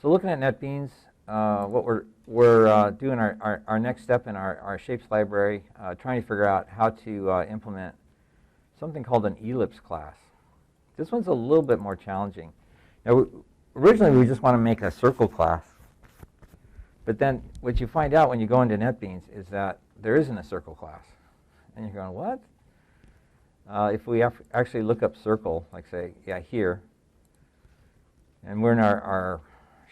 So looking at NetBeans, what we're doing our next step in our shapes library, trying to figure out how to implement something called an Ellipse class. This one's a little bit more challenging. Now, originally we just want to make a circle class, but then what you find out when you go into NetBeans is that there isn't a circle class. And you're going, what? If we actually look up circle, like say, yeah, here, and we're in our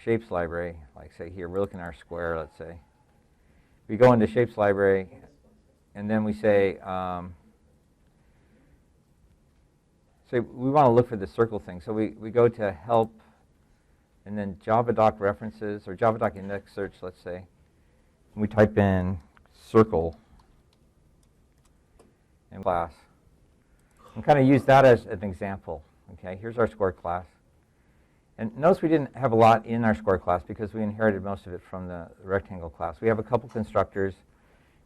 shapes library, like say here, we're looking at our square, let's say. We go into shapes library, and then we say we want to look for the circle thing. So we go to help, and then JavaDoc references, or JavaDoc index search, let's say. And we type in circle and class. And kind of use that as an example. Okay, here's our square class. And notice we didn't have a lot in our square class because we inherited most of it from the rectangle class. We have a couple constructors,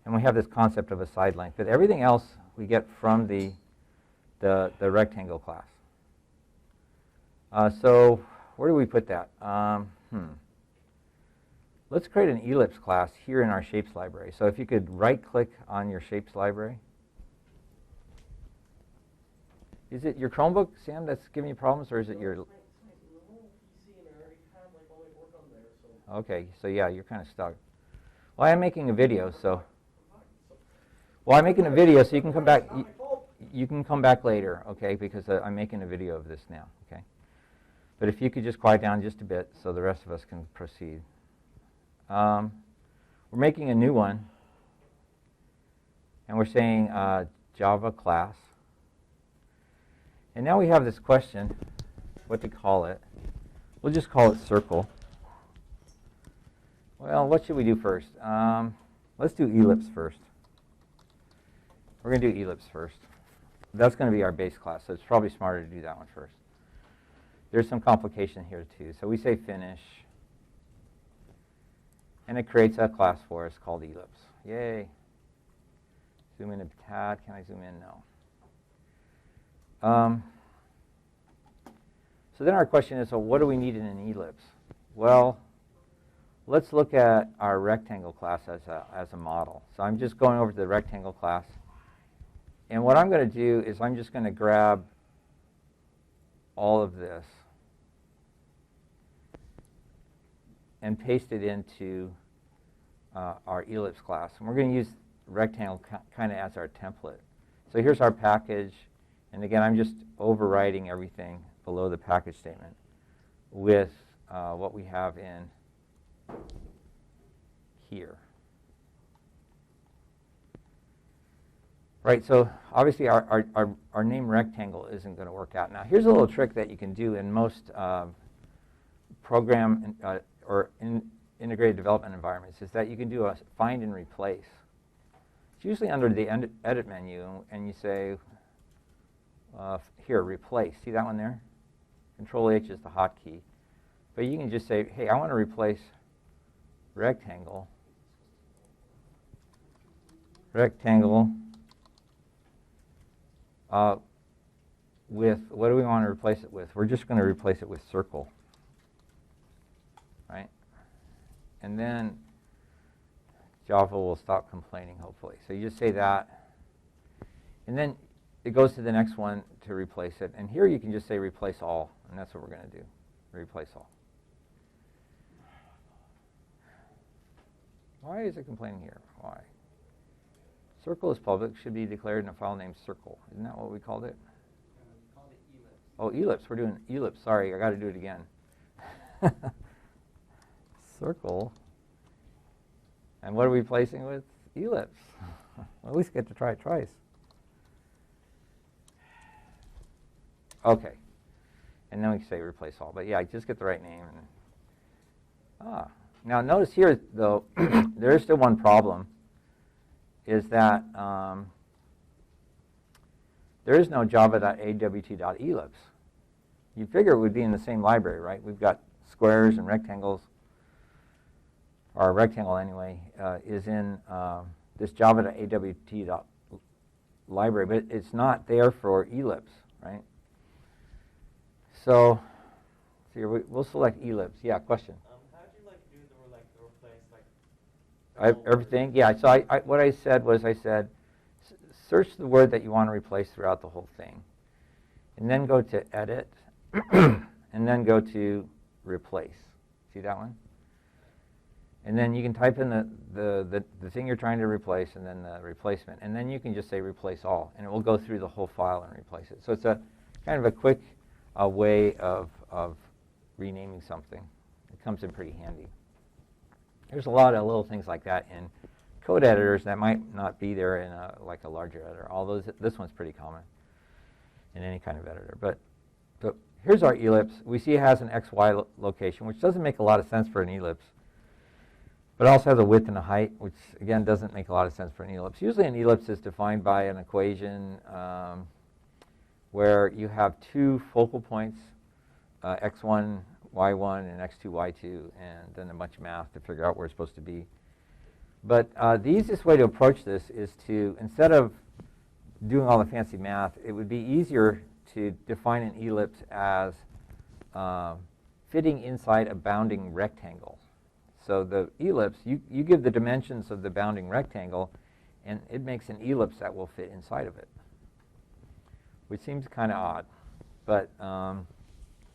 and we have this concept of a side length. But everything else we get from the rectangle class. So where do we put that? Let's create an Ellipse class here in our shapes library. So if you could right-click on your shapes library. Is it your Chromebook, Sam, that's giving you problems, or is it your... Okay, so yeah, you're kind of stuck. Well, I'm making a video, so... Well, I'm making a video, so you can come back. You can come back later, okay, because I'm making a video of this now, okay? But if you could just quiet down just a bit so the rest of us can proceed. We're making a new one, and we're saying Java class. And now we have this question, what to call it. We'll just call it circle. Well, what should we do first? Let's do Ellipse first. We're going to do Ellipse first. That's going to be our base class, so it's probably smarter to do that one first. There's some complication here, too. So we say finish, and it creates a class for us called Ellipse. Yay. Zoom in a tad. Can I zoom in? No. So then our question is, so what do we need in an ellipse? Well, let's look at our rectangle class as a model. So I'm just going over to the rectangle class. And what I'm going to do is I'm just going to grab all of this and paste it into our ellipse class. And we're going to use rectangle kind of as our template. So here's our package. And again, I'm just overwriting everything below the package statement with what we have in here. Right, so obviously our name rectangle isn't going to work out. Now here's a little trick that you can do in most program or integrated development environments, is that you can do a find and replace. It's usually under the edit menu, and you say, here, replace. See that one there? Control-H is the hotkey. But you can just say, hey, I want to replace rectangle with, what do we want to replace it with? We're just going to replace it with circle, right? And then Java will stop complaining, hopefully. So you just say that, and then it goes to the next one to replace it. And here you can just say replace all, and that's what we're going to do, replace all. Why is it complaining here? Why? Circle is public, should be declared in a file named circle. Isn't that what we called it? We called it Ellipse. Oh, Ellipse. We're doing Ellipse. Sorry, I got to do it again. Circle. And what are we replacing with? Ellipse. Well, at least get to try it twice. Okay. And then we can say replace all. But yeah, just get the right name. Now notice here, though, there is still one problem, is that there is no java.awt.ellipse. You figure it would be in the same library, right? We've got squares and rectangles, or a rectangle anyway, is in this java.awt library, but it's not there for ellipse, right? So here. We'll select ellipse. Yeah, question. How do you do the replace the whole Everything? word? Yeah, so what I said was search the word that you want to replace throughout the whole thing. And then go to edit, and then go to replace. See that one? And then you can type in the thing you're trying to replace and then the replacement. And then you can just say replace all, and it will go through the whole file and replace it. So it's a kind of a quick way of renaming something. It comes in pretty handy. There's a lot of little things like that in code editors that might not be there in like a larger editor, although this one's pretty common in any kind of editor. But here's our ellipse. We see it has an XY location, which doesn't make a lot of sense for an ellipse. But it also has a width and a height, which, again, doesn't make a lot of sense for an ellipse. Usually an ellipse is defined by an equation where you have two focal points, x1, y1, and x2, y2, and then a bunch of math to figure out where it's supposed to be. But the easiest way to approach this is to, instead of doing all the fancy math, it would be easier to define an ellipse as fitting inside a bounding rectangle. So the ellipse, you give the dimensions of the bounding rectangle, and it makes an ellipse that will fit inside of it, which seems kind of odd, but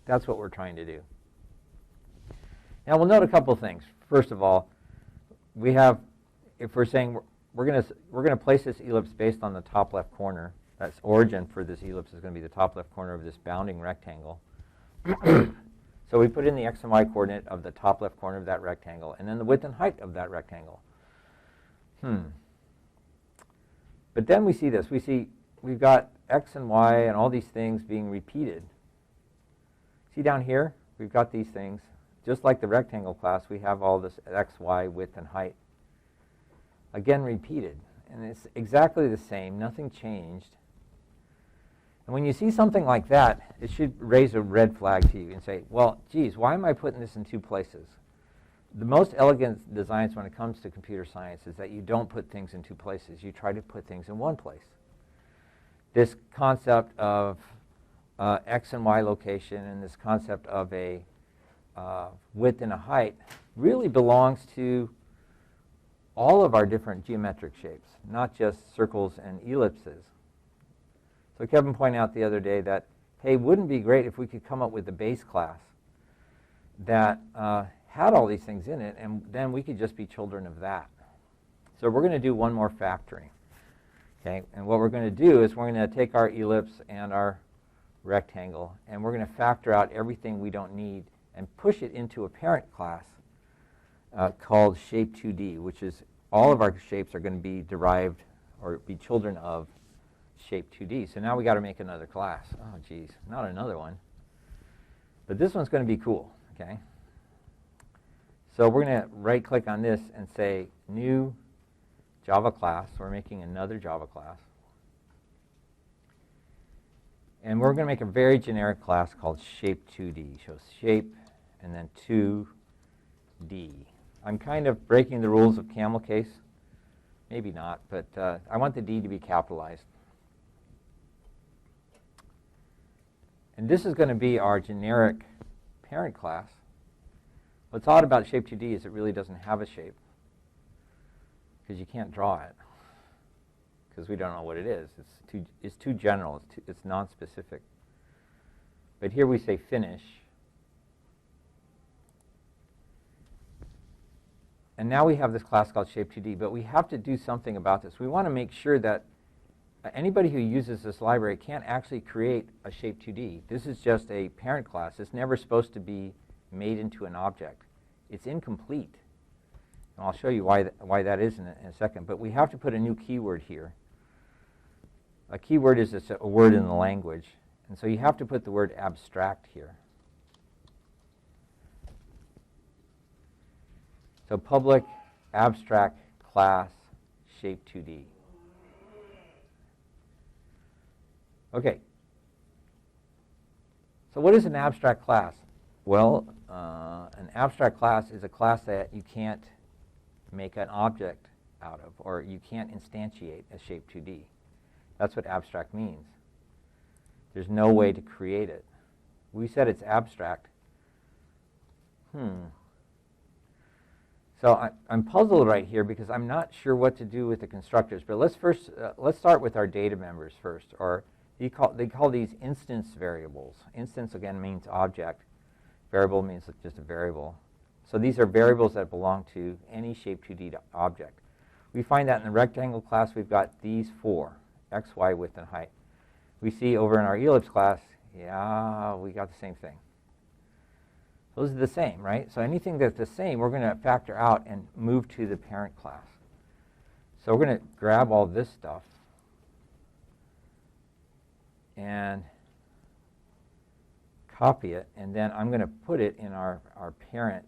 that's what we're trying to do. Now we'll note a couple of things. First of all, we have, if we're saying we're going to place this ellipse based on the top left corner. That's origin for this ellipse is going to be the top left corner of this bounding rectangle. So we put in the x and y coordinate of the top left corner of that rectangle, and then the width and height of that rectangle. But then we see this. We've got x and y and all these things being repeated. See down here? We've got these things. Just like the rectangle class, we have all this x, y, width, and height. Again, repeated. And it's exactly the same. Nothing changed. And when you see something like that, it should raise a red flag to you and say, well, geez, why am I putting this in two places? The most elegant designs when it comes to computer science is that you don't put things in two places. You try to put things in one place. This concept of x and y location and this concept of a width and a height really belongs to all of our different geometric shapes, not just circles and ellipses. So Kevin pointed out the other day that, hey, wouldn't it be great if we could come up with a base class that had all these things in it, and then we could just be children of that. So we're going to do one more factoring. Okay, and what we're going to do is we're going to take our ellipse and our rectangle, and we're going to factor out everything we don't need and push it into a parent class called Shape2D, which is all of our shapes are going to be derived or be children of Shape2D. So now we got to make another class. Oh, geez, not another one. But this one's going to be cool, okay? So we're going to right-click on this and say New Java Class. We're making another Java class. And we're going to make a very generic class called Shape2D. So shape and then 2D. I'm kind of breaking the rules of camel case. Maybe not, but I want the D to be capitalized. And this is going to be our generic parent class. What's odd about Shape2D is it really doesn't have a shape, because you can't draw it, because we don't know what it is. It's too general. It's non-specific. But here we say finish. And now we have this class called Shape2D, but we have to do something about this. We want to make sure that anybody who uses this library can't actually create a Shape2D. This is just a parent class. It's never supposed to be made into an object. It's incomplete. And I'll show you why that is in a second. But we have to put a new keyword here. A keyword is just a word in the language. And so you have to put the word abstract here. So public abstract class Shape2D. Okay. So what is an abstract class? Well, an abstract class is a class that you can't make an object out of, or you can't instantiate a Shape2D. That's what abstract means. There's no way to create it. We said it's abstract So I'm puzzled right here because I'm not sure what to do with the constructors. But let's start with our data members first, or they call these instance variables. Instance again means object. Variable means just a variable. So these are variables that belong to any Shape2D object. We find that in the rectangle class we've got these four: x, y, width, and height. We see over in our Ellipse class, yeah, we got the same thing. Those are the same, right? So anything that's the same, we're going to factor out and move to the parent class. So we're going to grab all this stuff and copy it, and then I'm going to put it in our parent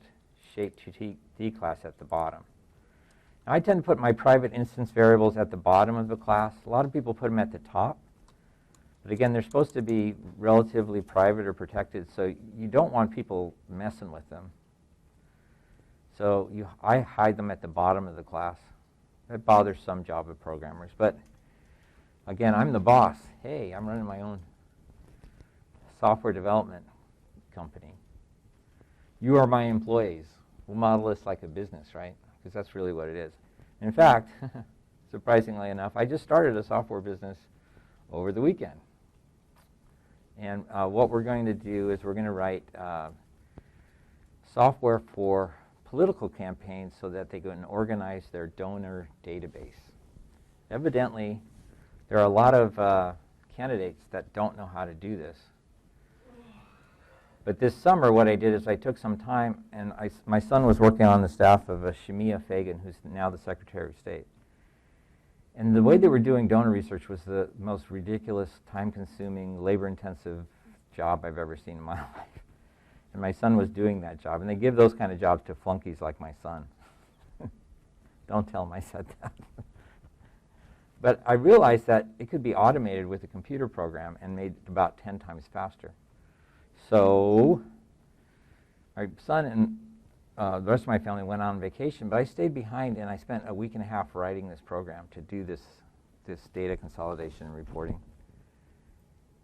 Shape2D class at the bottom. Now, I tend to put my private instance variables at the bottom of the class. A lot of people put them at the top. But again, they're supposed to be relatively private or protected, so you don't want people messing with them. So I hide them at the bottom of the class. That bothers some Java programmers. But again, I'm the boss. Hey, I'm running my own software development company. You are my employees. We'll model this like a business, right? Because that's really what it is. In fact, surprisingly enough, I just started a software business over the weekend. And what we're going to do is we're going to write software for political campaigns so that they can organize their donor database. Evidently, there are a lot of candidates that don't know how to do this. But this summer, what I did is I took some time, and my son was working on the staff of Shemia Fagan, who's now the Secretary of State. And the way they were doing donor research was the most ridiculous, time-consuming, labor-intensive job I've ever seen in my life. And my son was doing that job. And they give those kind of jobs to flunkies like my son. Don't tell him I said that. But I realized that it could be automated with a computer program and made about 10 times faster. So my son and the rest of my family went on vacation, but I stayed behind and I spent a week and a half writing this program to do this data consolidation and reporting.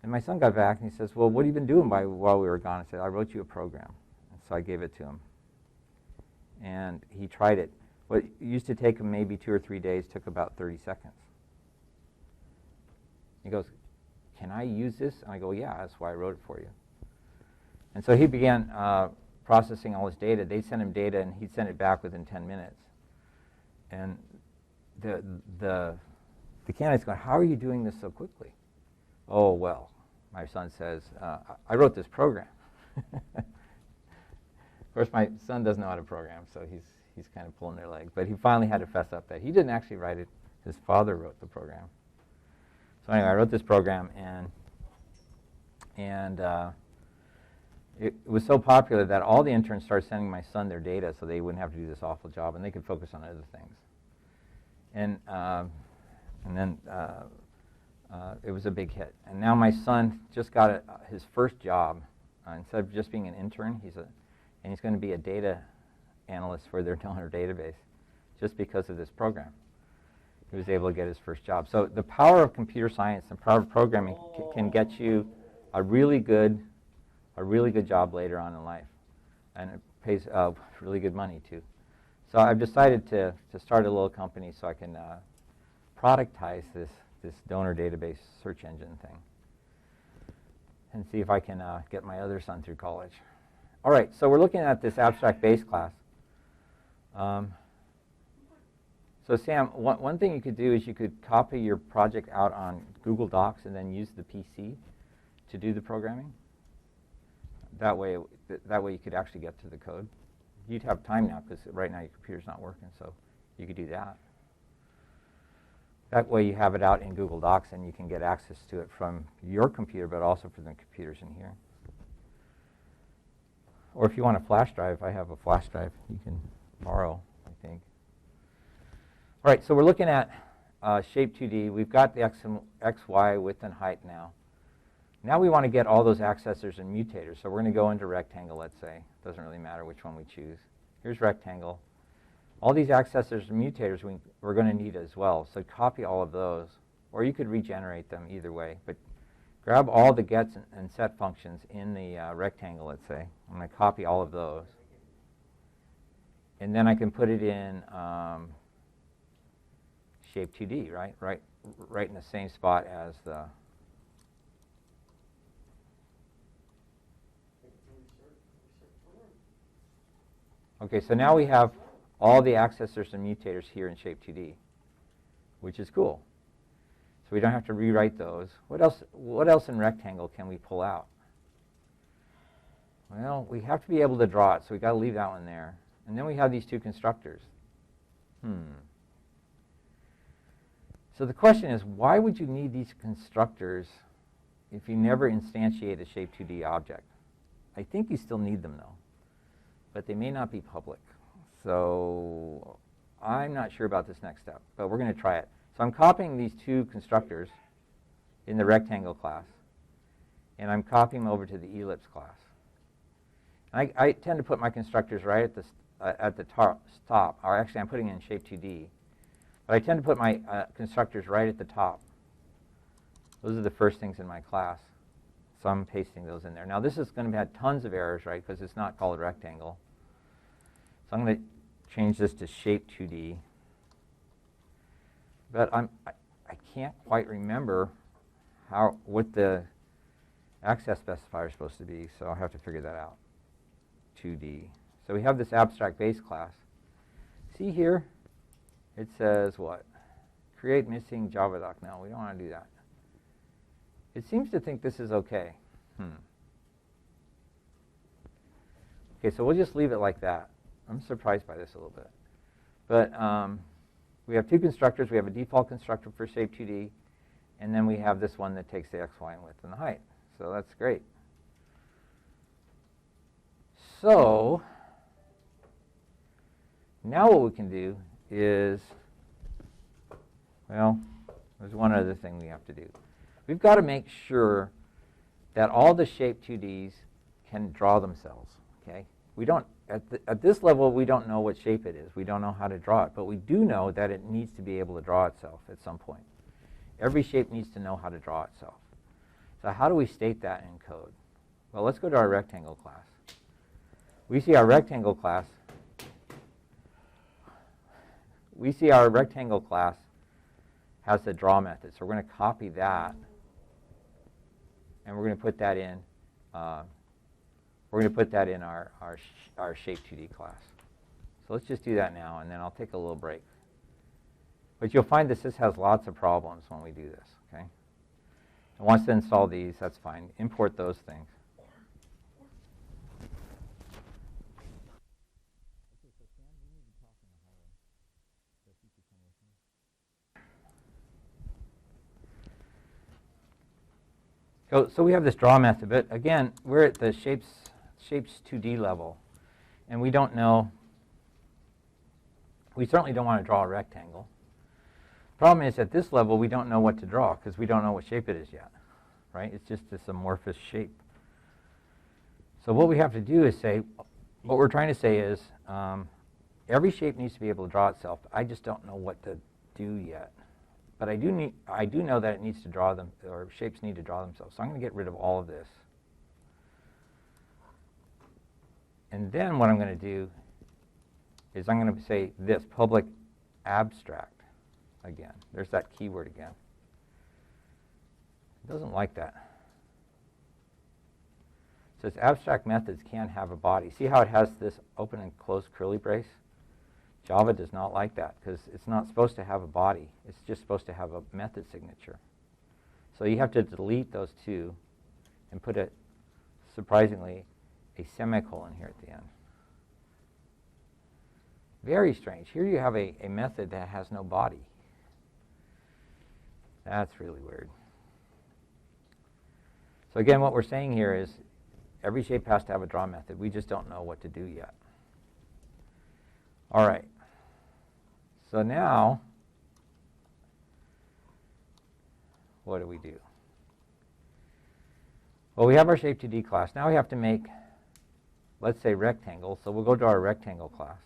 And my son got back and he says, well, what have you been doing while we were gone? I said, I wrote you a program. And so I gave it to him. And he tried it. What used to take him maybe 2 or 3 days took about 30 seconds. He goes, can I use this? And I go, yeah, that's why I wrote it for you. And so he began processing all his data. They sent him data, and he'd send it back within 10 minutes. And the candidate's going, how are you doing this so quickly? Oh, well, my son says, I wrote this program. Of course, my son doesn't know how to program, so he's kind of pulling their leg. But he finally had to fess up that he didn't actually write it. His father wrote the program. So anyway, I wrote this program, and it was so popular that all the interns started sending my son their data so they wouldn't have to do this awful job and they could focus on other things. And then it was a big hit. And now my son just got his first job. Instead of just being an intern, he's going to be a data analyst for their donor database just because of this program. He was able to get his first job. So the power of computer science and power of programming can get you a really good job later on in life, and it pays really good money too. So I've decided to start a little company so I can productize this donor database search engine thing, and see if I can get my other son through college. All right, so we're looking at this abstract base class. So Sam, one thing you could do is you could copy your project out on Google Docs and then use the PC to do the programming. That way you could actually get to the code. You'd have time now because right now your computer's not working, so you could do that. That way you have it out in Google Docs and you can get access to it from your computer, but also from the computers in here. Or if you want a flash drive, I have a flash drive you can borrow, I think. All right, so we're looking at Shape2D. We've got the x, y, width, and height now. Now we want to get all those accessors and mutators. So we're going to go into rectangle, let's say. Doesn't really matter which one we choose. Here's rectangle. All these accessors and mutators we're going to need as well. So copy all of those. Or you could regenerate them either way. But grab all the gets and set functions in the rectangle, let's say. I'm going to copy all of those. And then I can put it in Shape2D, right in the same spot as the. Okay, so now we have all the accessors and mutators here in Shape2D, which is cool. So we don't have to rewrite those. What else in Rectangle can we pull out? Well, we have to be able to draw it, so we've got to leave that one there. And then we have these two constructors. So the question is, why would you need these constructors if you never instantiate a Shape2D object? I think you still need them, though, but they may not be public. So I'm not sure about this next step, but we're going to try it. So I'm copying these two constructors in the Rectangle class, and I'm copying them over to the Ellipse class. I tend to put my constructors right at the top, or actually I'm putting it in Shape2D. But I tend to put my constructors right at the top. Those are the first things in my class. So I'm pasting those in there. Now this is going to have tons of errors, right, because it's not called Rectangle. So I'm going to change this to Shape2D. But I can't quite remember what the access specifier is supposed to be, so I'll have to figure that out. 2D. So we have this abstract base class. See here? It says what? Create missing Java doc. No, we don't want to do that. It seems to think this is okay. Okay, so we'll just leave it like that. I'm surprised by this a little bit. But we have two constructors. We have a default constructor for Shape2D, and then we have this one that takes the x, y, and width and the height. So that's great. So now what we can do is, well, there's one other thing we have to do. We've got to make sure that all the Shape2Ds can draw themselves. Okay, we don't at this level we don't know what shape it is. We don't know how to draw it, but we do know that it needs to be able to draw itself at some point. Every shape needs to know how to draw itself. So how do we state that in code? Well, let's go to our Rectangle class. We see our Rectangle class. Has the draw method, so we're going to copy that, and we're going to put that in. We're going to put that in our Shape2D class. So let's just do that now, and then I'll take a little break. But you'll find this has lots of problems when we do this. Okay. It wants to install these. That's fine. Import those things. So we have this draw method, but again, we're at the Shapes2D level, and we don't know. We certainly don't want to draw a rectangle. Problem is, at this level, we don't know what to draw because we don't know what shape it is yet, right? It's just this amorphous shape. So what we have to do is say, what we're trying to say is, every shape needs to be able to draw itself. I just don't know what to do yet. But I do know that it needs to draw them, or shapes need to draw themselves. So I'm going to get rid of all of this. And then what I'm going to do is I'm going to say this, public abstract again. There's that keyword again. It doesn't like that. So its abstract methods can have a body. See how it has this open and closed curly brace? Java does not like that because it's not supposed to have a body. It's just supposed to have a method signature. So you have to delete those two and put surprisingly, a semicolon here at the end. Very strange. Here you have a method that has no body. That's really weird. So again, what we're saying here is every shape has to have a draw method. We just don't know what to do yet. All right. So now, what do we do? Well, we have our Shape2D class. Now we have to make, let's say, rectangle. So we'll go to our rectangle class.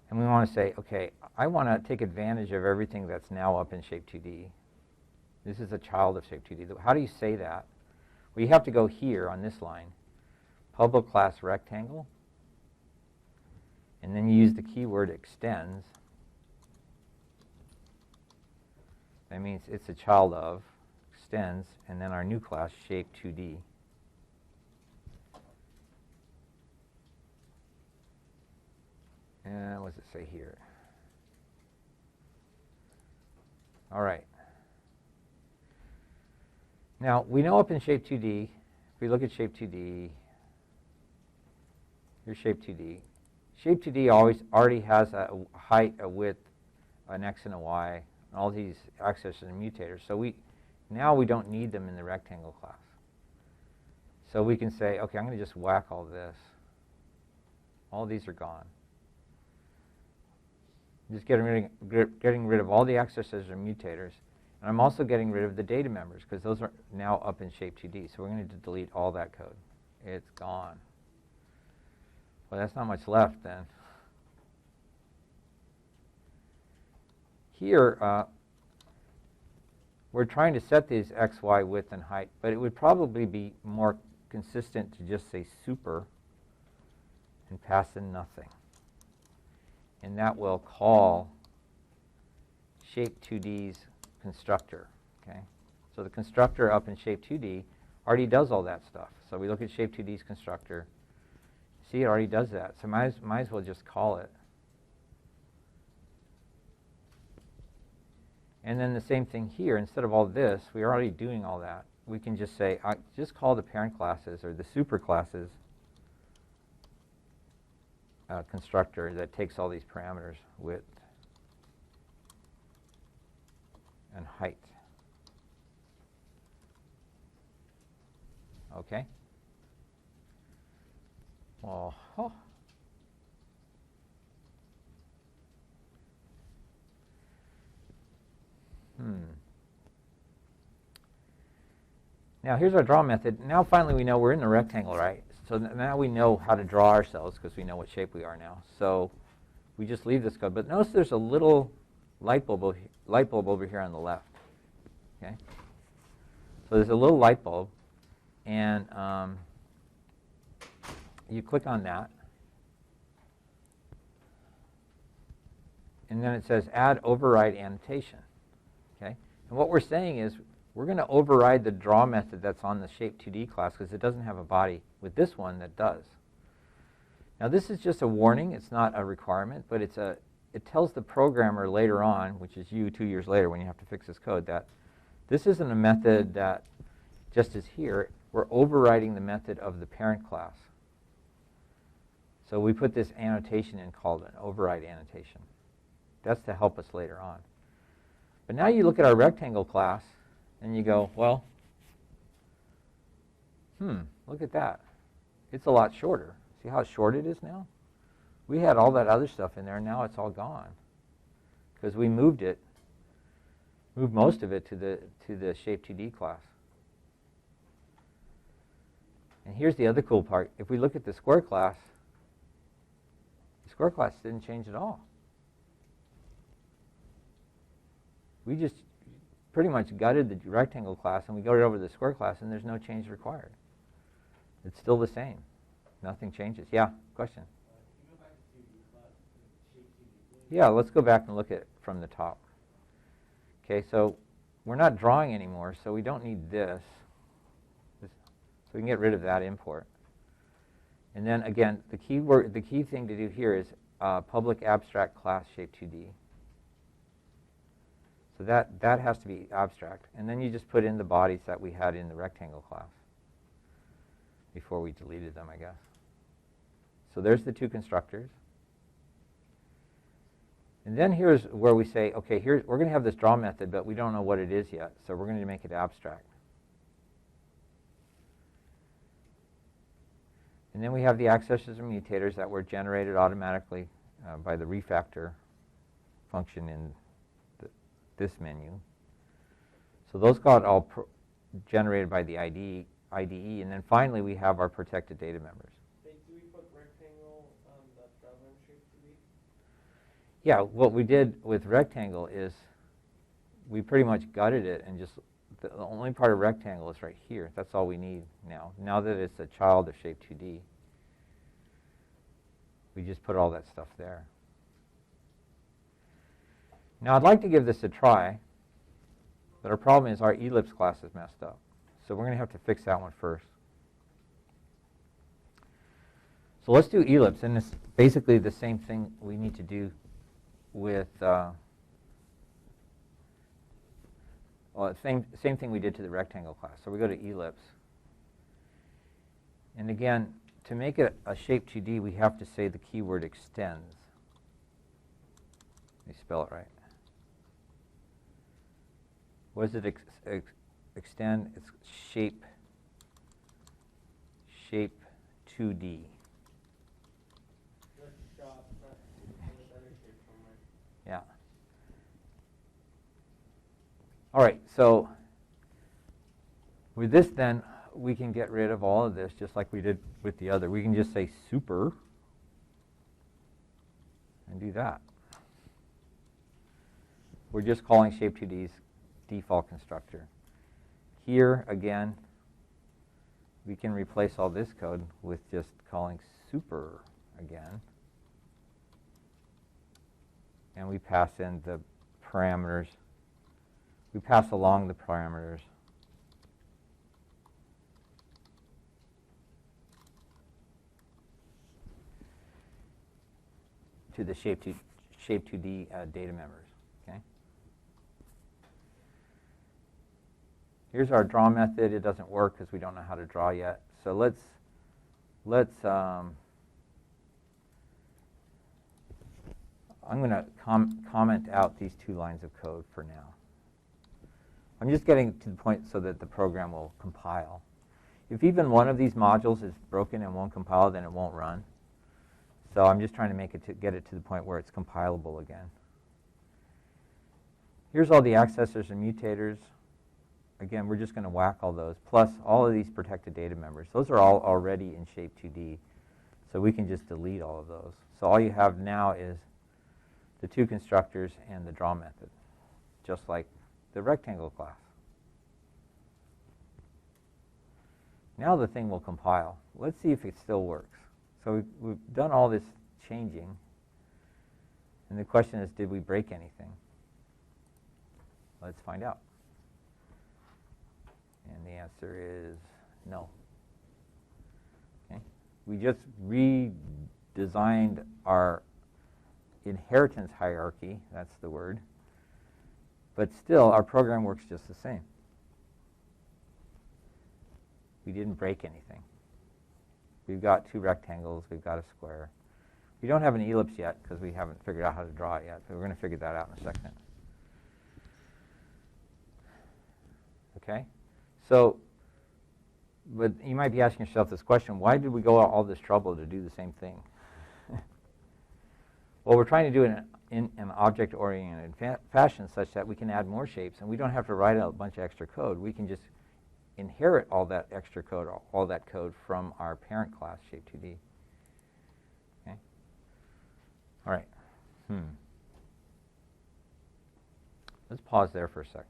And we want to say, okay, I want to take advantage of everything that's now up in Shape2D. This is a child of Shape2D. How do you say that? Well, you have to go here on this line, public class rectangle. And then you use the keyword extends. That means it's a child of, extends, and then our new class, Shape2D. And what does it say here? All right. Now, we know up in Shape2D, if we look at Shape2D, here's Shape2D. Shape2D already has a height, a width, an x and a y, and all these accessors and mutators. So now we don't need them in the rectangle class. So we can say, okay, I'm going to just whack all this. All these are gone. I'm just getting rid of all the accessors and mutators. And I'm also getting rid of the data members because those are now up in Shape2D. So we're going to delete all that code. It's gone. Well, that's not much left then. Here, we're trying to set these x, y, width, and height, but it would probably be more consistent to just say super and pass in nothing. And that will call Shape2D's constructor. Okay? So the constructor up in Shape2D already does all that stuff. So we look at Shape2D's constructor. See, it already does that. So might as well just call it. And then the same thing here. Instead of all this, we're already doing all that. We can just say, just call the parent classes or the super classes constructor that takes all these parameters, width and height. Okay? Well, Now here's our draw method. Now finally we know we're in the rectangle, right? So now we know how to draw ourselves because we know what shape we are now. So we just leave this code. But notice there's a little light bulb over here on the left. Okay? So there's a little light bulb, and you click on that. And then it says add override annotation. Okay? And what we're saying is we're going to override the draw method that's on the Shape2D class because it doesn't have a body with this one that does. Now this is just a warning. It's not a requirement, but it tells the programmer later on, which is you 2 years later when you have to fix this code, that this isn't a method that just is here. We're overriding the method of the parent class. So we put this annotation in called an override annotation. That's to help us later on. But now you look at our rectangle class, and you go, well, look at that. It's a lot shorter. See how short it is now? We had all that other stuff in there, and now it's all gone. Because we moved most of it to the Shape2D class. And here's the other cool part. If we look at the square class didn't change at all. We just pretty much gutted the rectangle class, and we go right over to the square class, and there's no change required. It's still the same. Nothing changes. Yeah, question? Can you go back to 2D class, Shape2D? Yeah, let's go back and look at it from the top. Okay, so we're not drawing anymore, so we don't need this. So we can get rid of that import. And then again, the key thing to do here is public abstract class Shape2D. So that has to be abstract. And then you just put in the bodies that we had in the rectangle class before we deleted them, I guess. So there's the two constructors. And then here's where we say, okay, we're going to have this draw method, but we don't know what it is yet. So we're going to make it abstract. And then we have the accessors and mutators that were generated automatically by the refactor function in this menu. So those got all generated by the IDE, and then finally we have our protected data members. Hey, do we put rectangle that govern Shape2D? Yeah, what we did with rectangle is we pretty much gutted it, and just the only part of rectangle is right here. That's all we need now. Now that it's a child of Shape2D, we just put all that stuff there. Now I'd like to give this a try, but our problem is our ellipse class is messed up. So we're going to have to fix that one first. So let's do ellipse, and it's basically the same thing we need to do with, well, same thing we did to the rectangle class. So we go to ellipse. And again, to make it a Shape2D, we have to say the keyword extends. Let me spell it right. What does it extend? It's Shape2D. Yeah. All right, so with this then, we can get rid of all of this just like we did with the other. We can just say super and do that. We're just calling Shape2D's default constructor. Here, again, we can replace all this code with just calling super again. And we pass in the parameters. We pass along the parameters. To the Shape2D data members. Okay. Here's our draw method. It doesn't work because we don't know how to draw yet. So let's I'm going to comment out these 2 lines of code for now. I'm just getting to the point so that the program will compile. If even one of these modules is broken and won't compile, then it won't run. So I'm just trying to make it get it to the point where it's compilable again. Here's all the accessors and mutators. Again, we're just going to whack all those, plus all of these protected data members. Those are all already in Shape2D, so we can just delete all of those. So all you have now is the 2 constructors and the draw method, just like the rectangle class. Now the thing will compile. Let's see if it still works. So we've done all this changing, and the question is, did we break anything? Let's find out. And the answer is no. Okay. We just redesigned our inheritance hierarchy, that's the word, but still our program works just the same. We didn't break anything. We've got 2 rectangles, we've got a square. We don't have an ellipse yet because we haven't figured out how to draw it yet, but we're going to figure that out in a second. Okay? So, but you might be asking yourself this question, why did we go all this trouble to do the same thing? Well, we're trying to do it in an object-oriented fashion such that we can add more shapes, and we don't have to write out a bunch of extra code. We can just inherit all that extra code, all that code from our parent class, Shape2D. Okay? All right. Let's pause there for a sec.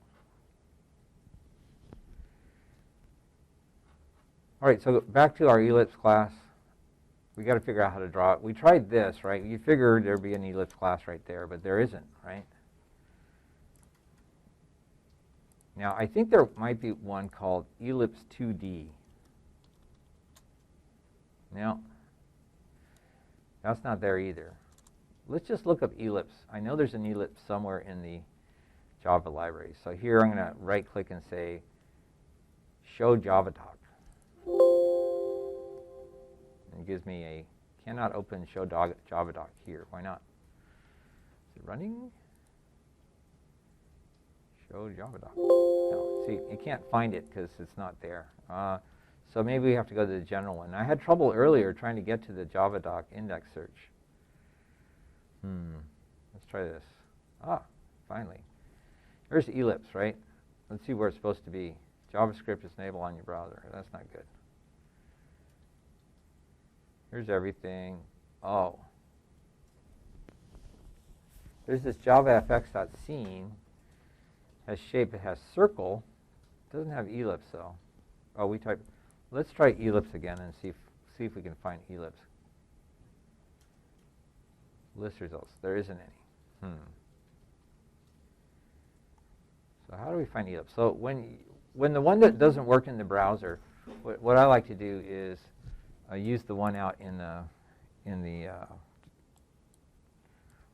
All right, so back to our ellipse class. We got to figure out how to draw it. We tried this, right? You figured there'd be an ellipse class right there, but there isn't, right? Now, I think there might be one called Ellipse2D. No, that's not there either. Let's just look up ellipse. I know there's an ellipse somewhere in the Java library. So here I'm going to right-click and say, Show JavaDoc. And it gives me a cannot open Show JavaDoc here. Why not? Is it running? Show JavaDoc. No, see, you can't find it because it's not there. So maybe we have to go to the general one. I had trouble earlier trying to get to the JavaDoc index search. Let's try this. Finally. There's ellipse, right? Let's see where it's supposed to be. JavaScript is enabled on your browser. That's not good. Here's everything. Oh. There's this javafx.scene. Has shape, it has circle. It doesn't have ellipse though. Oh, we type. Let's try ellipse again and see if we can find ellipse. List results. There isn't any. So how do we find ellipse? So when the one that doesn't work in the browser, what I like to do is use the one out in the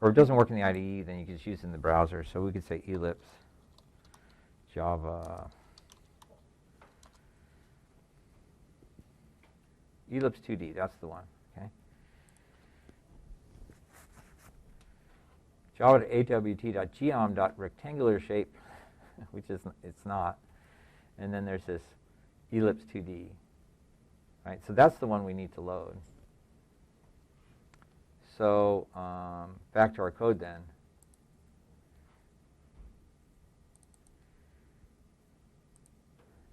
or if it doesn't work in the IDE, then you can just use it in the browser. So we could say ellipse Java Ellipse2D. That's the one. Okay. Java awt.geom.rectangular shape, which is it's not, and then there's this Ellipse2D. Right. So that's the one we need to load. So back to our code then.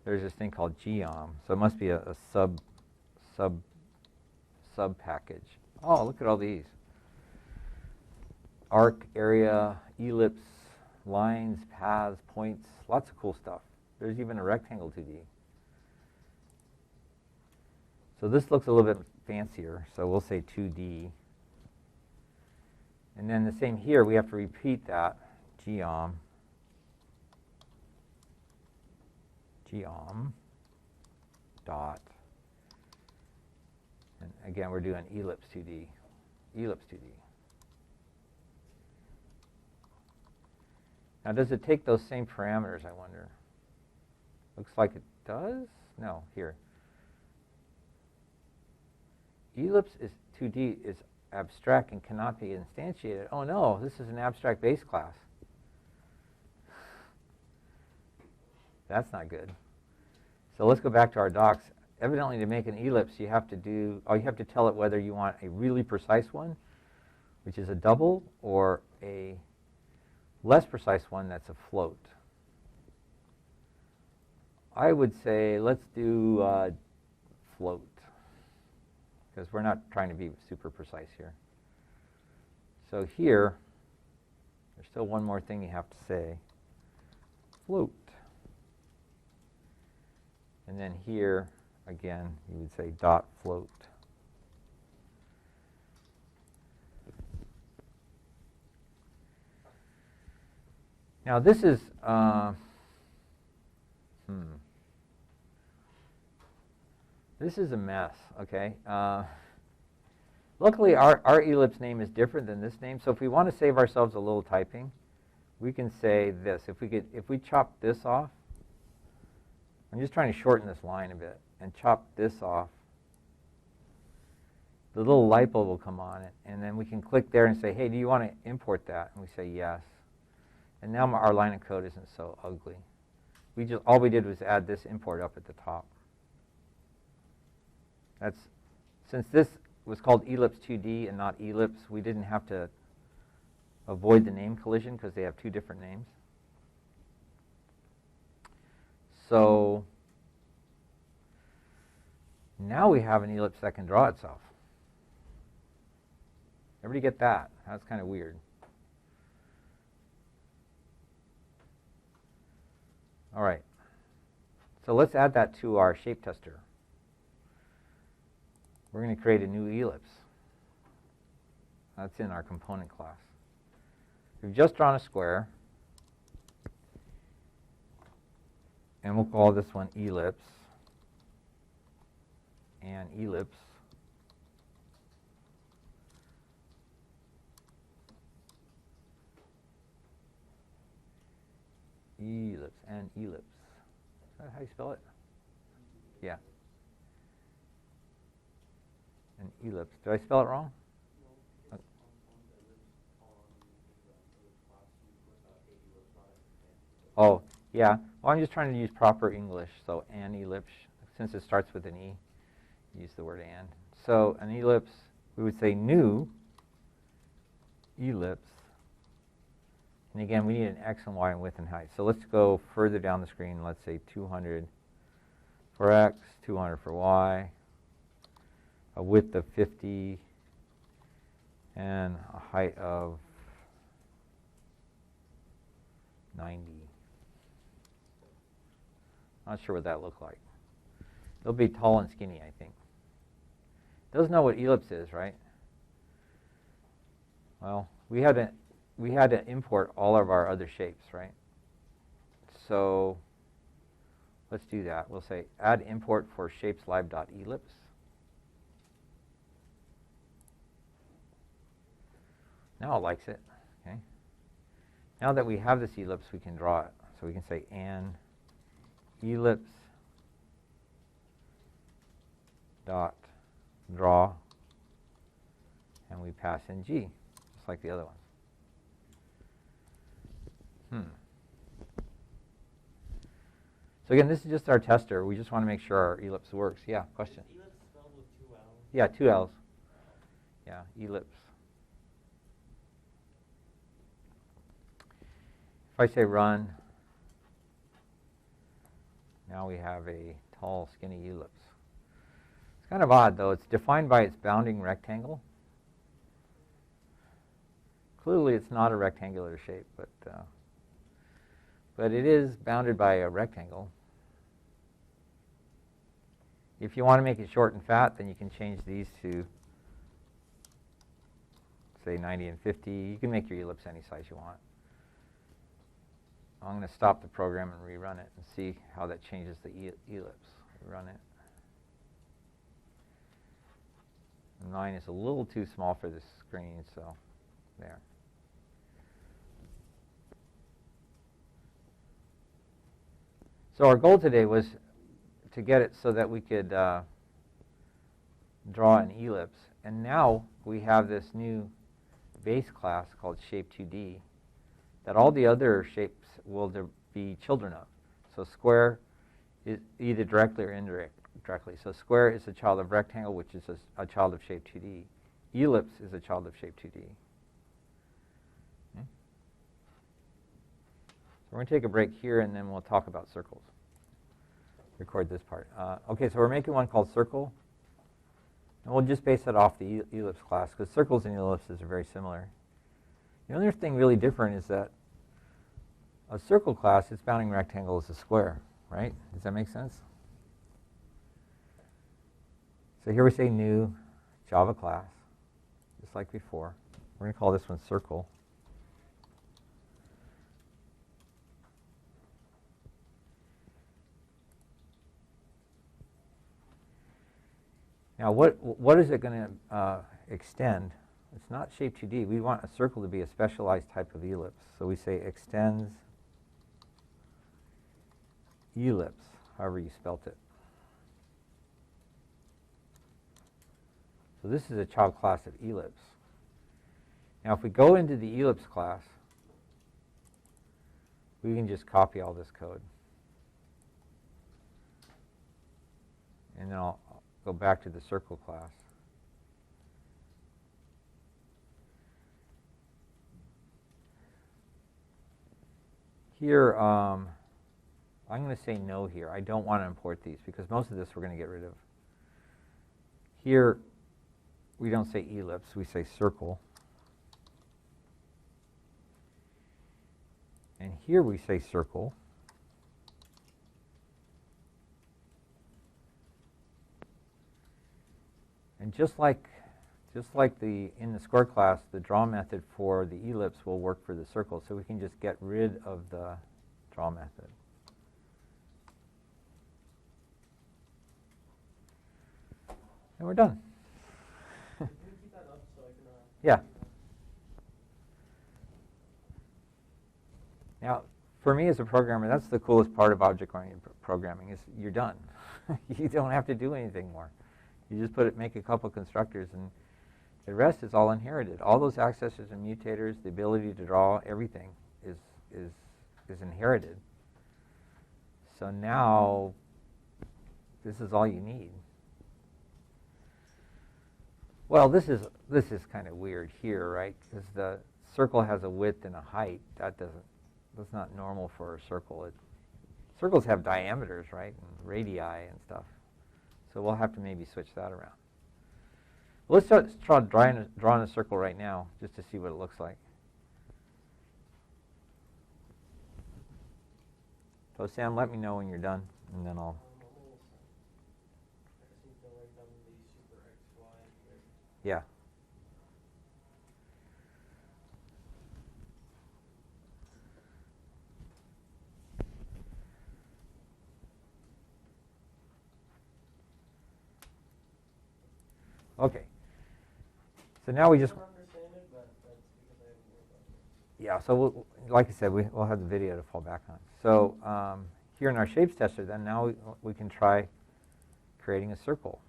There's this thing called geom. So it must be a sub package. Oh, look at all these. Arc, area, ellipse, lines, paths, points, lots of cool stuff. There's even a rectangle 2D. So this looks a little bit fancier, so we'll say 2D. And then the same here, we have to repeat that, geom dot, and again we're doing ellipse2D. Now does it take those same parameters, I wonder? Looks like it does. No, here. Ellipse is 2D is abstract and cannot be instantiated. Oh no, this is an abstract base class. That's not good. So let's go back to our docs. Evidently, to make an ellipse, you have to tell it whether you want a really precise one, which is a double, or a less precise one that's a float. I would say let's do float, because we're not trying to be super precise here. So here, there's still one more thing you have to say. Float. And then here, again, you would say dot float. Now this is, this is a mess, okay? Luckily, our ellipse name is different than this name, so if we want to save ourselves a little typing, we can say this. If we chop this off, I'm just trying to shorten this line a bit, and chop this off, the little light bulb will come on it, and then we can click there and say, hey, do you want to import that? And we say yes. And now our line of code isn't so ugly. All we did was add this import up at the top. Since this was called Ellipse2D and not Ellipse, we didn't have to avoid the name collision because they have two different names. So now we have an ellipse that can draw itself. Everybody get that? That's kind of weird. All right. So let's add that to our shape tester. We're going to create a new ellipse. That's in our component class. We've just drawn a square. And we'll call this one ellipse and ellipse. Ellipse and ellipse. Is that how you spell it? Yeah. An ellipse. Did I spell it wrong? No. Oh, yeah. Well, I'm just trying to use proper English. So an ellipse, since it starts with an E, use the word and. So an ellipse, we would say new ellipse. And again, we need an x and y in width and height. So let's go further down the screen. Let's say 200 for x, 200 for y, a width of 50, and a height of 90. Not sure what that looked like. It'll be tall and skinny, I think. Doesn't know what ellipse is, right? Well, we had to import all of our other shapes, right? So let's do that. We'll say add import for shapesLib.ellipse. Now it likes it. Okay. Now that we have this ellipse, we can draw it. So we can say an ellipse dot draw, and we pass in G, just like the other ones. So again, this is just our tester. We just want to make sure our ellipse works. Yeah, question? Ellipse spelled with 2 L's. Yeah, 2 L's. Yeah, ellipse. If I say run, now we have a tall, skinny ellipse. It's kind of odd, though. It's defined by its bounding rectangle. Clearly, it's not a rectangular shape, but it is bounded by a rectangle. If you want to make it short and fat, then you can change these to, say, 90 and 50. You can make your ellipse any size you want. I'm going to stop the program and rerun it and see how that changes the ellipse. Run it. And mine is a little too small for this screen, so there. So our goal today was to get it so that we could draw an ellipse. And now we have this new base class called Shape2D that all the other shapes will be children of. So square is either directly or indirectly. So square is a child of rectangle, which is a child of Shape2D. Ellipse is a child of Shape2D. Okay. So we're going to take a break here, and then we'll talk about circles. Record this part. Okay, so we're making one called circle. And we'll just base it off the ellipse class, because circles and ellipses are very similar. The only thing really different is that a circle class, its bounding rectangle is a square, right? Does that make sense? So here we say new Java class, just like before. We're going to call this one circle. Now, what is it going to extend? It's not Shape2D. We want a circle to be a specialized type of ellipse. So we say extends ellipse, however you spelt it. So this is a child class of ellipse. Now, if we go into the ellipse class, we can just copy all this code. And then I'll go back to the circle class. Here, I'm going to say no here. I don't want to import these because most of this we're going to get rid of. Here, we don't say ellipse, we say circle. And here we say circle. And just like in the square class, the draw method for the ellipse will work for the circle, so we can just get rid of the draw method. And we're done. Can you keep that up so I can Yeah. Now, for me as a programmer, that's the coolest part of object-oriented programming is you're done. You don't have to do anything more. You just make a couple constructors, and the rest is all inherited. All those accessors and mutators, the ability to draw, everything is inherited. So now, this is all you need. Well, this is kind of weird here, right? Because the circle has a width and a height. That's not normal for a circle. Circles have diameters, right, and radii and stuff. So we'll have to maybe switch that around. Well, let's try drawing a circle right now, just to see what it looks like. So Sam, let me know when you're done, and then I'll. I just need to write down the super XY here. Yeah. Okay. So now we I just, don't understand it, but that's because I haven't worked on it. yeah, so like I said, we'll have the video to fall back on. So here in our shapes tester, then now we can try creating a circle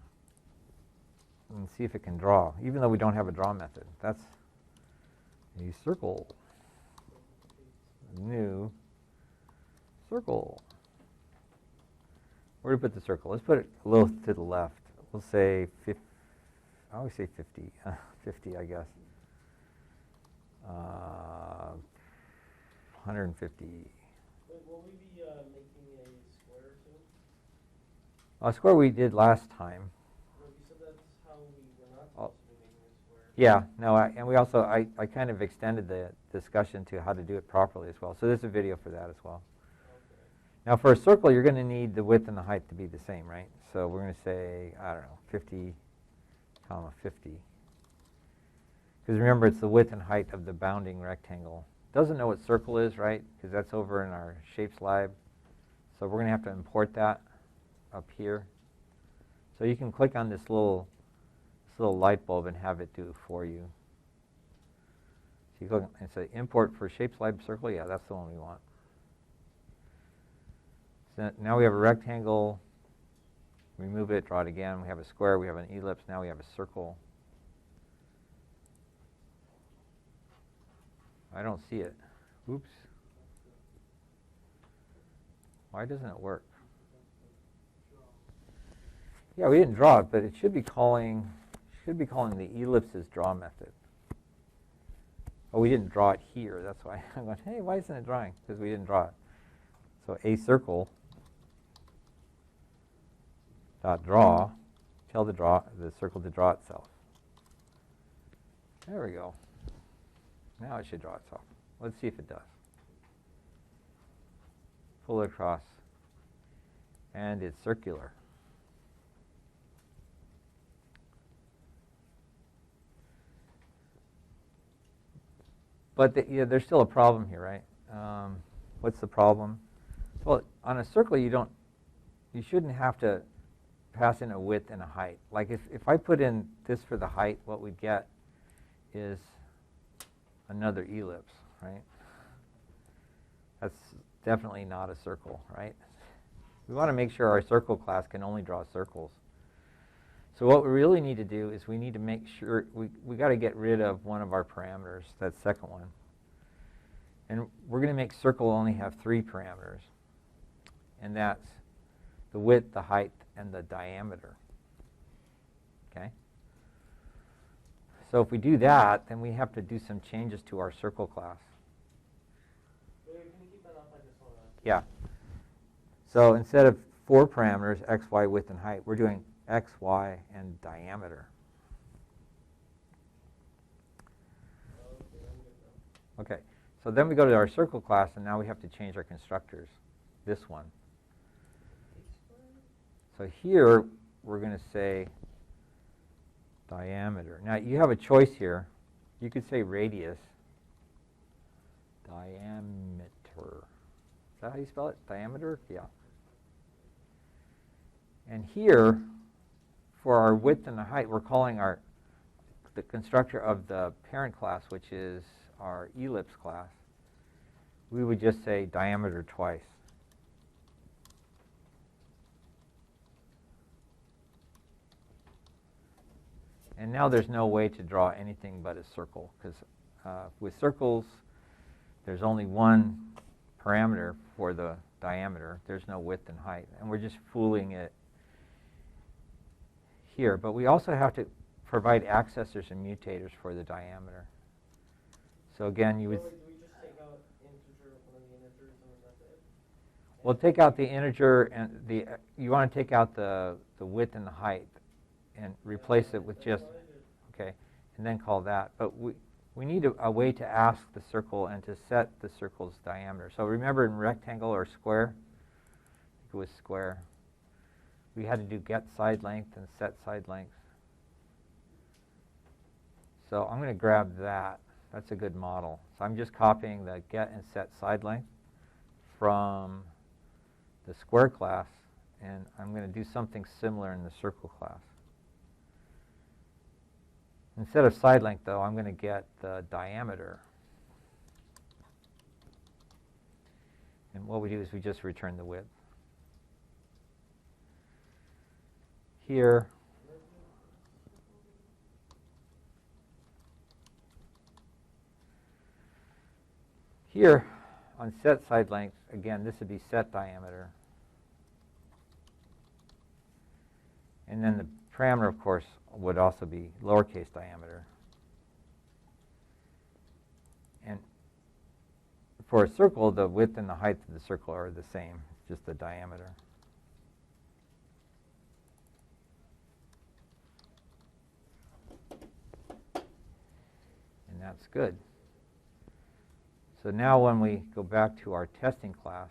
and see if it can draw, even though we don't have a draw method. That's a circle. New circle. Where do we put the circle? Let's put it a little to the left. We'll say 50. I always say 50. 50, I guess. 150. Wait, will we be making a square soon? A square we did last time. No, you said that's how we were not supposed to be making a square. Yeah, no, and we also, I kind of extended the discussion to how to do it properly as well. So there's a video for that as well. Okay. Now for a circle, you're going to need the width and the height to be the same, right? So we're going to say, I don't know, 50, comma 50. Because remember, it's the width and height of the bounding rectangle. Doesn't know what circle is, right? Because that's over in our shapes lib. So we're going to have to import that up here. So you can click on this little light bulb and have it do it for you. So you click and say import for shapes lib circle. Yeah, that's the one we want. So now we have a rectangle. Remove it, draw it again. We have a square. We have an ellipse. Now we have a circle. I don't see it. Oops. Why doesn't it work? Yeah, we didn't draw it, but it should be calling the ellipses draw method. Oh, we didn't draw it here. That's why I'm going, hey, why isn't it drawing? Because we didn't draw it. So a circle dot draw, tell the circle to draw itself. There we go. Now it should draw itself. Let's see if it does. Pull it across. And it's circular. But there's still a problem here, right? What's the problem? Well, on a circle, you shouldn't have to pass in a width and a height. Like if I put in this for the height, what we'd get is another ellipse, right? That's definitely not a circle, right? We want to make sure our circle class can only draw circles. So what we really need to do is we need to make sure, we got to get rid of one of our parameters, that second one. And we're going to make circle only have 3 parameters. And that's the width, the height, and the diameter. Okay? So if we do that, then we have to do some changes to our circle class. Wait, can you keep that up? I just want to... Yeah. So instead of 4 parameters, x, y, width, and height, we're doing x, y, and diameter. Okay, so then we go to our circle class, and now we have to change our constructors. This one. So here, we're going to say diameter. Now, you have a choice here. You could say radius. Diameter. Is that how you spell it? Diameter? Yeah. And here, for our width and the height, we're calling the constructor of the parent class, which is our ellipse class. We would just say diameter twice. And now there's no way to draw anything but a circle, because with circles, there's only one parameter for the diameter. There's no width and height, and we're just fooling it here. But we also have to provide accessors and mutators for the diameter. So again, you would... So do we just take out integer, one of the integers, and that's it? Well, take out the integer, and you want to take out the width and the height and replace it with just, okay, and then call that. But we need a way to ask the circle and to set the circle's diameter. So remember in rectangle or square, I think it was square, we had to do get side length and set side length. So I'm going to grab that. That's a good model. So I'm just copying the get and set side length from the square class, and I'm going to do something similar in the circle class. Instead of side length, though, I'm going to get the diameter. And what we do is we just return the width. Here, on set side length, again, this would be set diameter. And then the parameter, of course, would also be lowercase diameter. And for a circle, the width and the height of the circle are the same, just the diameter. And that's good. So now when we go back to our testing class,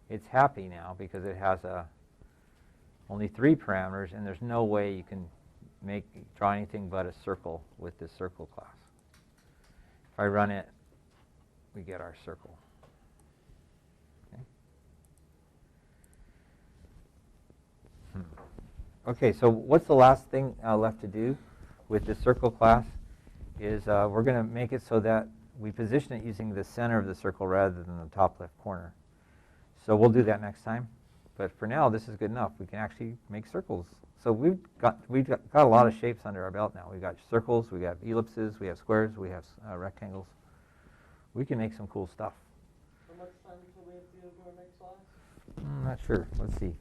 it's happy now because it has only 3 parameters, and there's no way you can draw anything but a circle with this circle class. If I run it, we get our circle. Okay, okay, so what's the last thing left to do with this circle class is we're going to make it so that we position it using the center of the circle rather than the top left corner. So we'll do that next time. But for now, this is good enough. We can actually make circles. So we've got a lot of shapes under our belt now. We've got circles, we have ellipses, we have squares, we have rectangles. We can make some cool stuff. How much time until we have to go to our next class? I'm not sure. Let's see.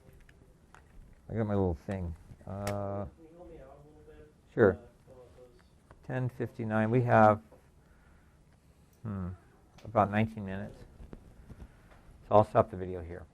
I got my little thing. Can you help me out a little bit? Sure. Fill out those. 10:59. We have about 19 minutes. So I'll stop the video here.